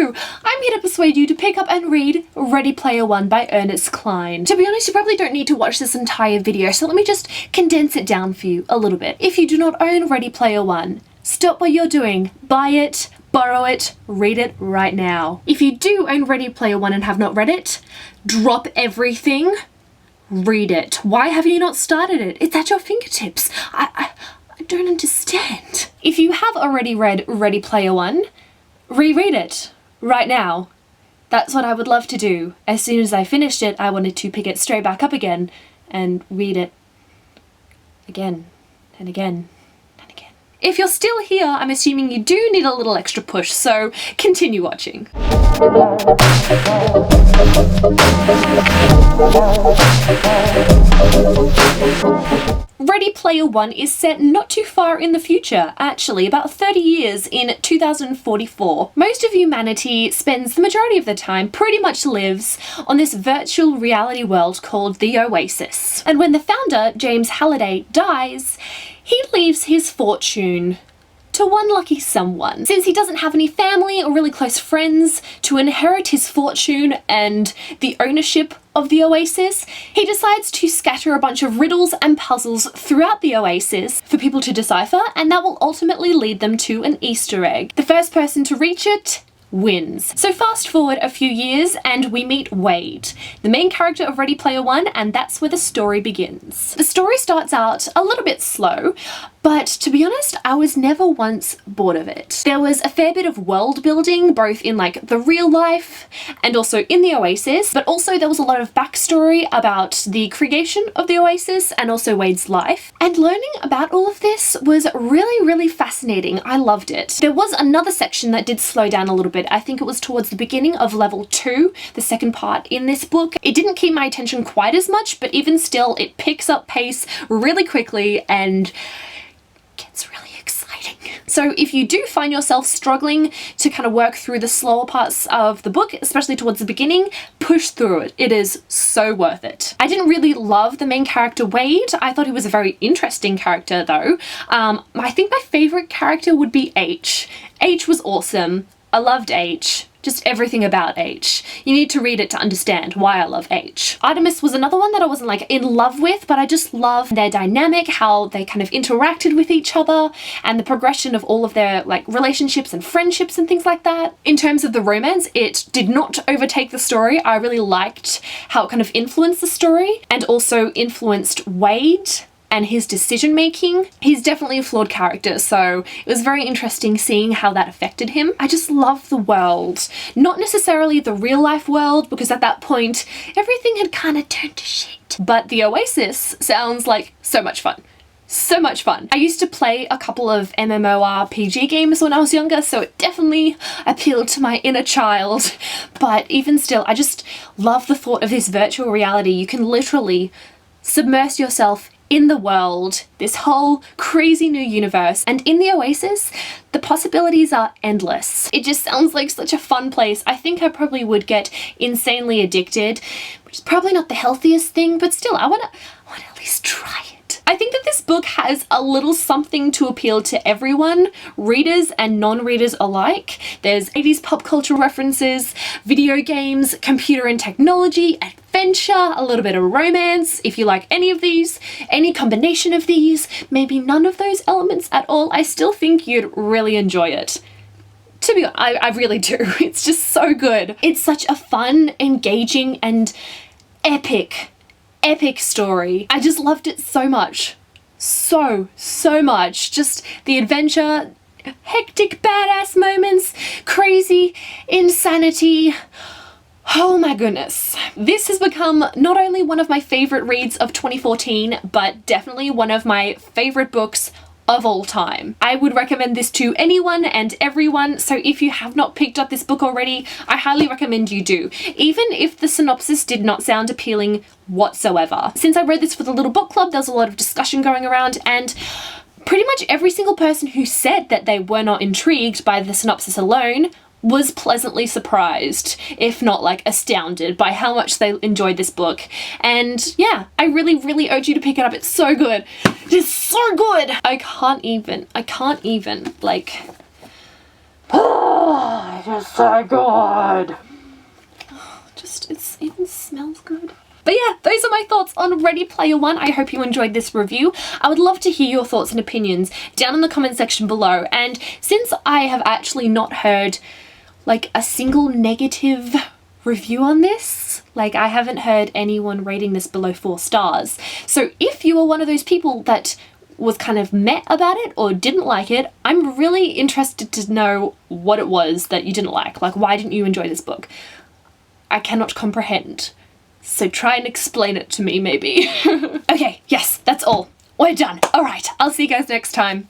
I'm here to persuade you to pick up and read Ready Player One by Ernest Cline. To be honest, you probably don't need to watch this entire video, so let me just condense it down for you a little bit. If you do not own Ready Player One, stop what you're doing, buy it, borrow it, read it right now. If you do own Ready Player One and have not read it, drop everything, read it. Why have you not started it? It's at your fingertips. I don't understand. If you have already read Ready Player One, reread it right now. That's what I would love to do. As soon as I finished it, I wanted to pick it straight back up again and read it again and again and again. If you're still here, I'm assuming you do need a little extra push, so continue watching. Ready Player One is set not too far in the future, actually, about 30 years in 2044. Most of humanity spends the majority of the time, pretty much lives, on this virtual reality world called the Oasis. And when the founder, James Halliday, dies, he leaves his fortune to one lucky someone. Since he doesn't have any family or really close friends to inherit his fortune and the ownership of the Oasis, he decides to scatter a bunch of riddles and puzzles throughout the Oasis for people to decipher, and that will ultimately lead them to an Easter egg. The first person to reach it wins. So fast forward a few years and we meet Wade, the main character of Ready Player One, and that's where the story begins. The story starts out a little bit slow, but to be honest, I was never once bored of it. There was a fair bit of world building, both in like the real life and also in the Oasis, but also there was a lot of backstory about the creation of the Oasis and also Wade's life. And learning about all of this was really, really fascinating. I loved it. There was another section that did slow down a little bit. I think it was towards the beginning of level 2, the second part in this book. It didn't keep my attention quite as much, but even still, it picks up pace really quickly and gets really exciting. So if you do find yourself struggling to kind of work through the slower parts of the book, especially towards the beginning, push through it. It is so worth it. I didn't really love the main character Wade. I thought he was a very interesting character though. I think my favorite character would be H. H was awesome. I loved H. Just everything about H. You need to read it to understand why I love H. Artemis was another one that I wasn't like in love with, but I just love their dynamic, how they kind of interacted with each other, and the progression of all of their like relationships and friendships and things like that. In terms of the romance, it did not overtake the story. I really liked how it kind of influenced the story and also influenced Wade and his decision making. He's definitely a flawed character, so it was very interesting seeing how that affected him. I just love the world. Not necessarily the real life world, because at that point, everything had kind of turned to shit. But the Oasis sounds like so much fun. So much fun. I used to play a couple of MMORPG games when I was younger, so it definitely appealed to my inner child. But even still, I just love the thought of this virtual reality. You can literally submerge yourself in the world, this whole crazy new universe, and in the Oasis, the possibilities are endless. It just sounds like such a fun place. I think I probably would get insanely addicted, which is probably not the healthiest thing, but still, I wanna at least try it. I think that this book has a little something to appeal to everyone, readers and non-readers alike. There's 80s pop culture references, video games, computer and technology, adventure, a little bit of romance. If you like any of these, any combination of these, maybe none of those elements at all, I still think you'd really enjoy it. To be honest, I really do. It's just so good. It's such a fun, engaging, and epic story. I just loved it so much. So much. Just the adventure, hectic, badass moments, crazy, insanity. Oh my goodness. This has become not only one of my favorite reads of 2014, but definitely one of my favorite books of all time. I would recommend this to anyone and everyone, so if you have not picked up this book already, I highly recommend you do, even if the synopsis did not sound appealing whatsoever. Since I read this for the little book club, there's a lot of discussion going around, and pretty much every single person who said that they were not intrigued by the synopsis alone was pleasantly surprised, if not like astounded, by how much they enjoyed this book. And yeah, I really urge you to pick it up. It's so good. It's so good. I can't even, like, It is so good. It even smells good. But yeah, those are my thoughts on Ready Player One. I hope you enjoyed this review. I would love to hear your thoughts and opinions down in the comment section below. And since I have actually not heard like a single negative review on this, like I haven't heard anyone rating this below 4 stars. So if you are one of those people that was kind of meh about it or didn't like it, I'm really interested to know what it was that you didn't like. Like, why didn't you enjoy this book? I cannot comprehend. So try and explain it to me, maybe. Okay, yes, that's all. We're done. All right, I'll see you guys next time.